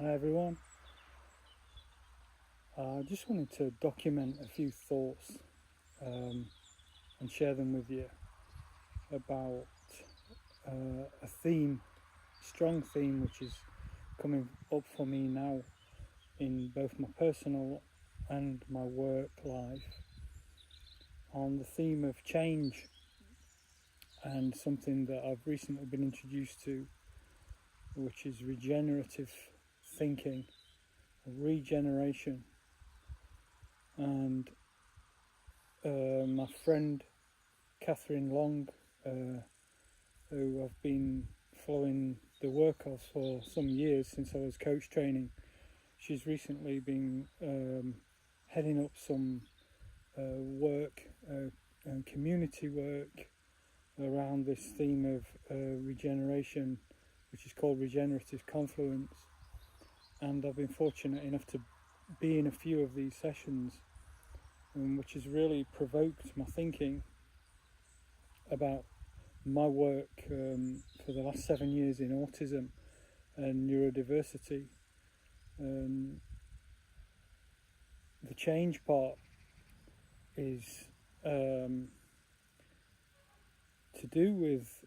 Hi everyone. I just wanted to document a few thoughts and share them with you about a theme, strong theme, which is coming up for me now in both my personal and my work life, on the theme of change, and something that I've recently been introduced to, which is regenerative thinking, regeneration. And my friend Catherine Long, who I've been following the work of for some years since I was coach training, she's recently been heading up some work and community work around this theme of regeneration, which is called regenerative confluence. And I've been fortunate enough to be in a few of these sessions, which has really provoked my thinking about my work for the last 7 years in autism and neurodiversity. The change part is to do with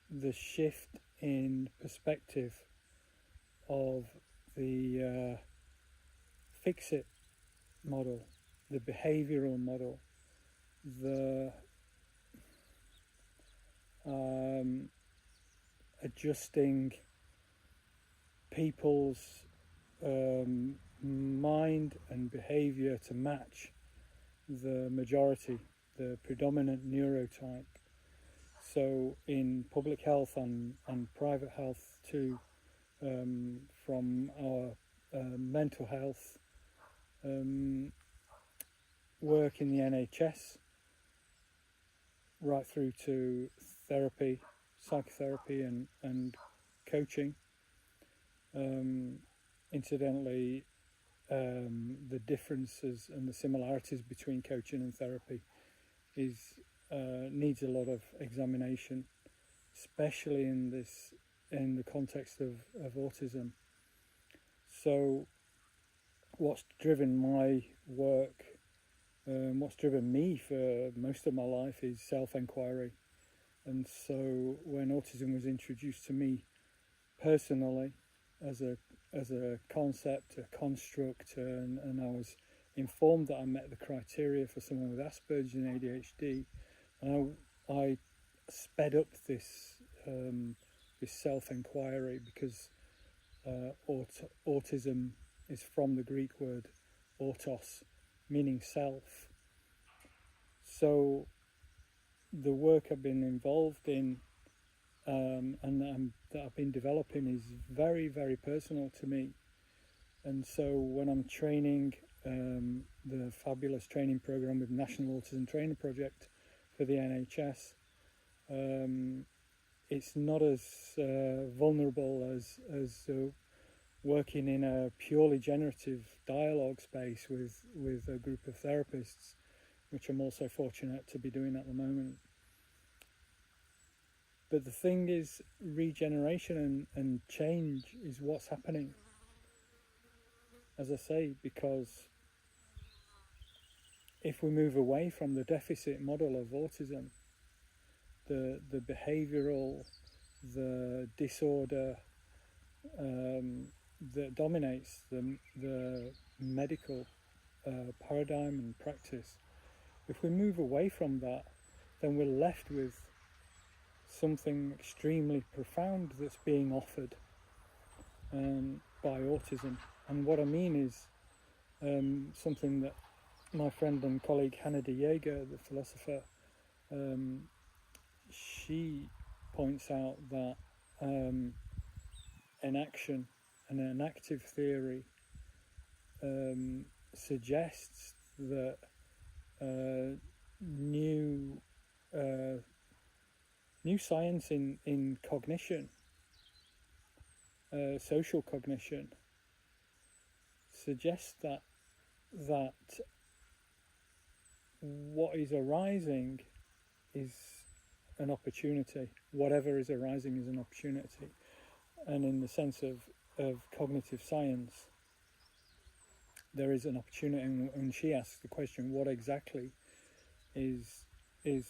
the shift in perspective of the fix-it model, the behavioural model, the adjusting people's mind and behaviour to match the majority, the predominant neurotype. So in public health and private health too, from our mental health work in the NHS right through to therapy, psychotherapy and coaching. Incidentally, the differences and the similarities between coaching and therapy needs a lot of examination, especially in the context of autism. So what's driven my work, what's driven me for most of my life, is self-inquiry. And so when autism was introduced to me personally as a concept, a construct, and I was informed that I met the criteria for someone with Asperger's and ADHD, and I sped up this self-inquiry, because autism is from the Greek word autos, meaning self. So the work I've been involved in and that I've been developing is very, very personal to me. And so when I'm training the fabulous training program with National Autism Training Project for the NHS, it's not as vulnerable as working in a purely generative dialogue space with a group of therapists, which I'm also fortunate to be doing at the moment. But the thing is, regeneration and change is what's happening, as I say, because if we move away from the deficit model of autism, the behavioural, the disorder that dominates the medical paradigm and practice, if we move away from that, then we're left with something extremely profound that's being offered by autism. And what I mean is something that my friend and colleague Hannah de Jager, the philosopher, she points out that enaction and an active theory suggests that new science in cognition, social cognition, suggests that what is arising is an opportunity. Whatever is arising is an opportunity, and in the sense of of cognitive science, there is an opportunity, and she asks the question, what exactly is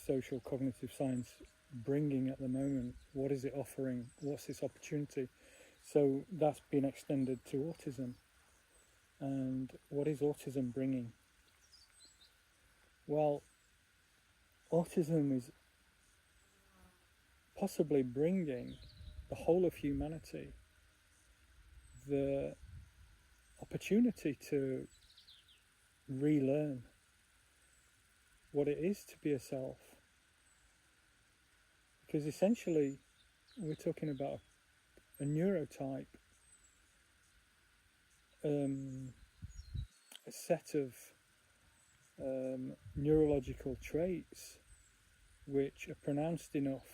social cognitive science bringing at the moment? What is it offering? What's its opportunity? So that's been extended to autism. And what is autism bringing? Well, autism is possibly bringing the whole of humanity the opportunity to relearn what it is to be a self. Because essentially, we're talking about a neurotype, a set of neurological traits which are pronounced enough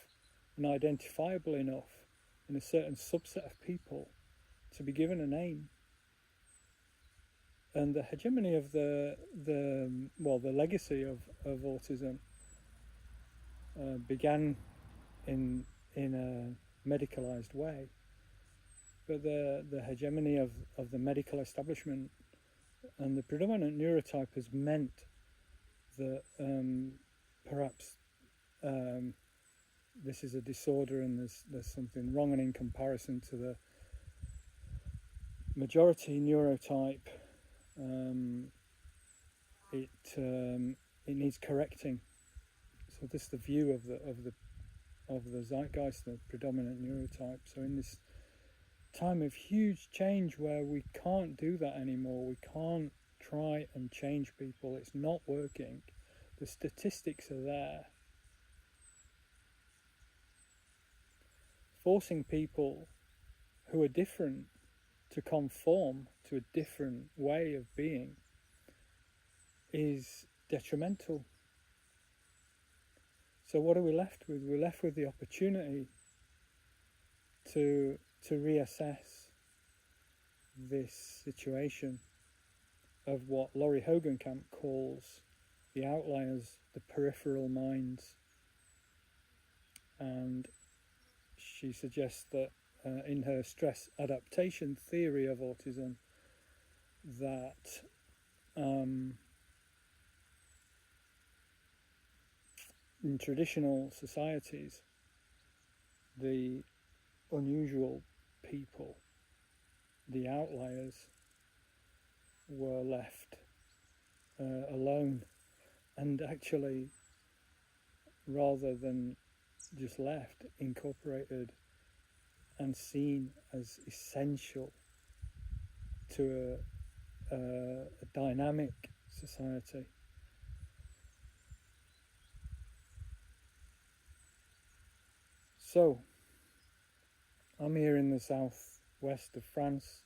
and identifiable enough in a certain subset of people to be given a name. And the hegemony of the legacy of autism began in a medicalized way, but the hegemony of the medical establishment and the predominant neurotype has meant that perhaps this is a disorder and there's something wrong, and in comparison to the majority neurotype, it needs correcting. So this is the view of the zeitgeist, the predominant neurotype. So in this time of huge change where we can't do that anymore, we can't try and change people, it's not working, the statistics are there, forcing people who are different to conform to a different way of being is detrimental. So what are we left with? We're left with the opportunity to reassess this situation of what Laurie Hogenkamp calls the outliers, the peripheral minds. And she suggests that in her stress adaptation theory of autism, that in traditional societies, the unusual people, the outliers, were left alone, and actually, rather than just left, incorporated and seen as essential to a dynamic society. So, I'm here in the southwest of France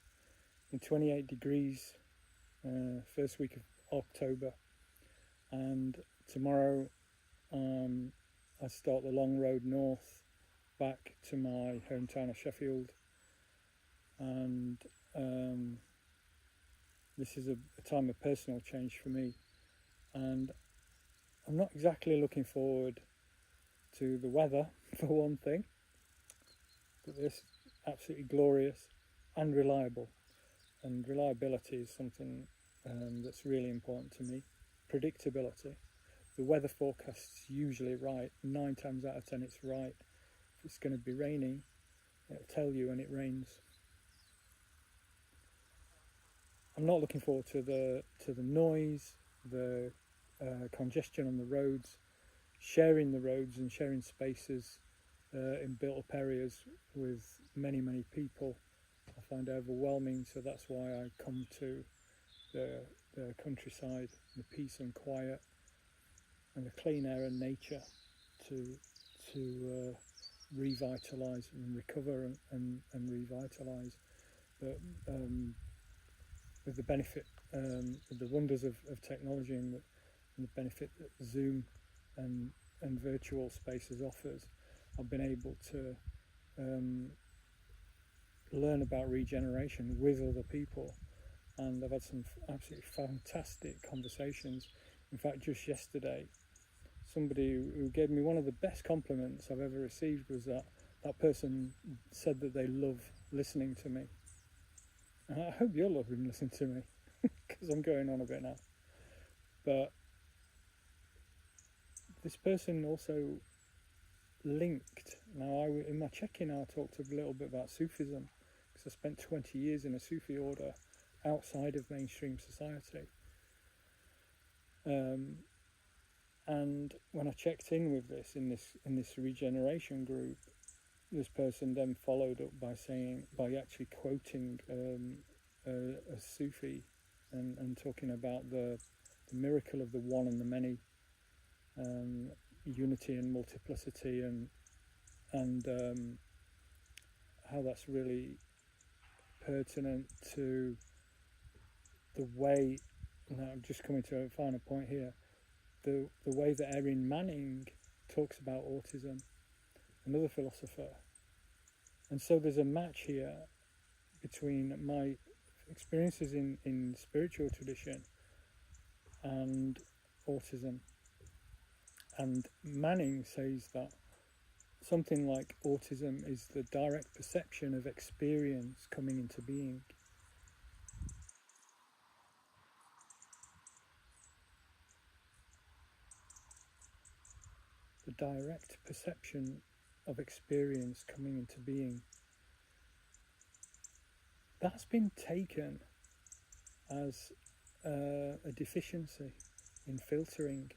in 28 degrees, first week of October, and tomorrow I start the long road north back to my hometown of Sheffield, and this is a time of personal change for me, and I'm not exactly looking forward to the weather, for one thing, but it's absolutely glorious and reliable, and reliability is something that's really important to me. Predictability. The weather forecast's usually right. 9 times out of 10 it's right. If it's going to be raining, it'll tell you when it rains. I'm not looking forward to the noise, the congestion on the roads, sharing the roads and sharing spaces in built-up areas with many people. I find it overwhelming, so that's why I come to the countryside, the peace and quiet and the clean air and nature to revitalise and recover and revitalise. But with the benefit, the wonders of technology and the benefit that Zoom and virtual spaces offers, I've been able to learn about regeneration with other people, and I've had some absolutely fantastic conversations. In fact, just yesterday, somebody who gave me one of the best compliments I've ever received was that person said that they love listening to me. And I hope you'll love and listen to me because I'm going on a bit now. But this person also linked. Now, in my check-in, I talked a little bit about Sufism because I spent 20 years in a Sufi order outside of mainstream society. And when I checked in with this in this regeneration group, this person then followed up by actually quoting a Sufi and talking about the miracle of the one and the many, unity and multiplicity, and how that's really pertinent to the way. Now I'm just coming to a final point here. The way that Erin Manning talks about autism, another philosopher, and so there's a match here between my experiences in spiritual tradition and autism. And Manning says that something like autism is the direct perception of experience coming into being. The direct perception of experience coming into being. That's been taken as a deficiency in filtering.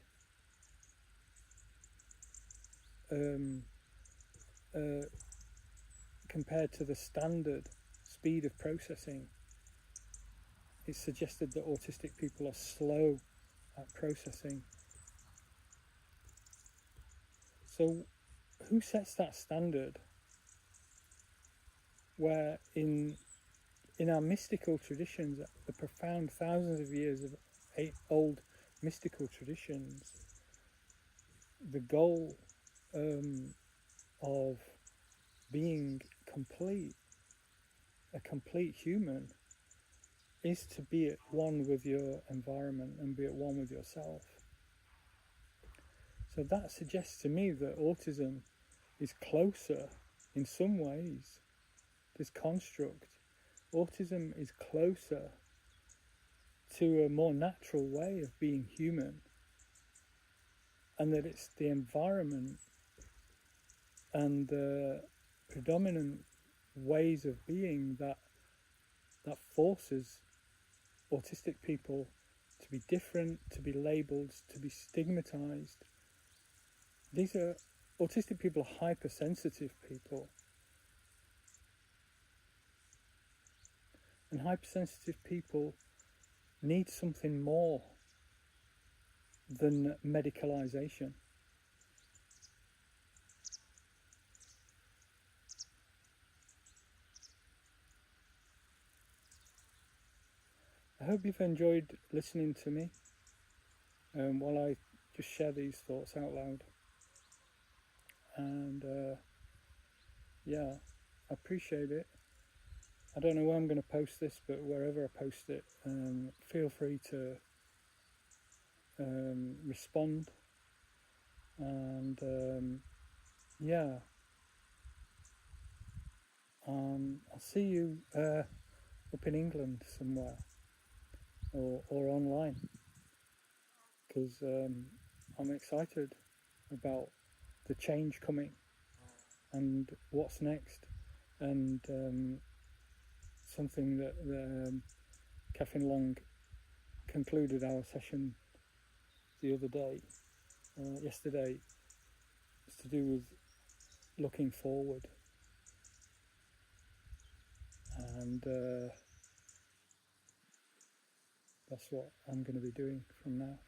Compared to the standard speed of processing, it's suggested that autistic people are slow at processing. So who sets that standard? Where in our mystical traditions, the profound thousands of years of old mystical traditions, the goal of being complete, a complete human, is to be at one with your environment and be at one with yourself. So that suggests to me that autism is closer in some ways, this construct. Autism is closer to a more natural way of being human, and that it's the environment and the predominant ways of being that forces autistic people to be different, to be labelled, to be stigmatised. These are autistic people are hypersensitive people. And hypersensitive people need something more than medicalisation. I hope you've enjoyed listening to me while I just share these thoughts out loud. And yeah, I appreciate it. I don't know where I'm going to post this, but wherever I post it, feel free to respond. And yeah, I'll see you up in England somewhere, or online, because I'm excited about the change coming and what's next, and something that Catherine Long concluded our session the other day, yesterday, is to do with looking forward. And that's what I'm going to be doing from now.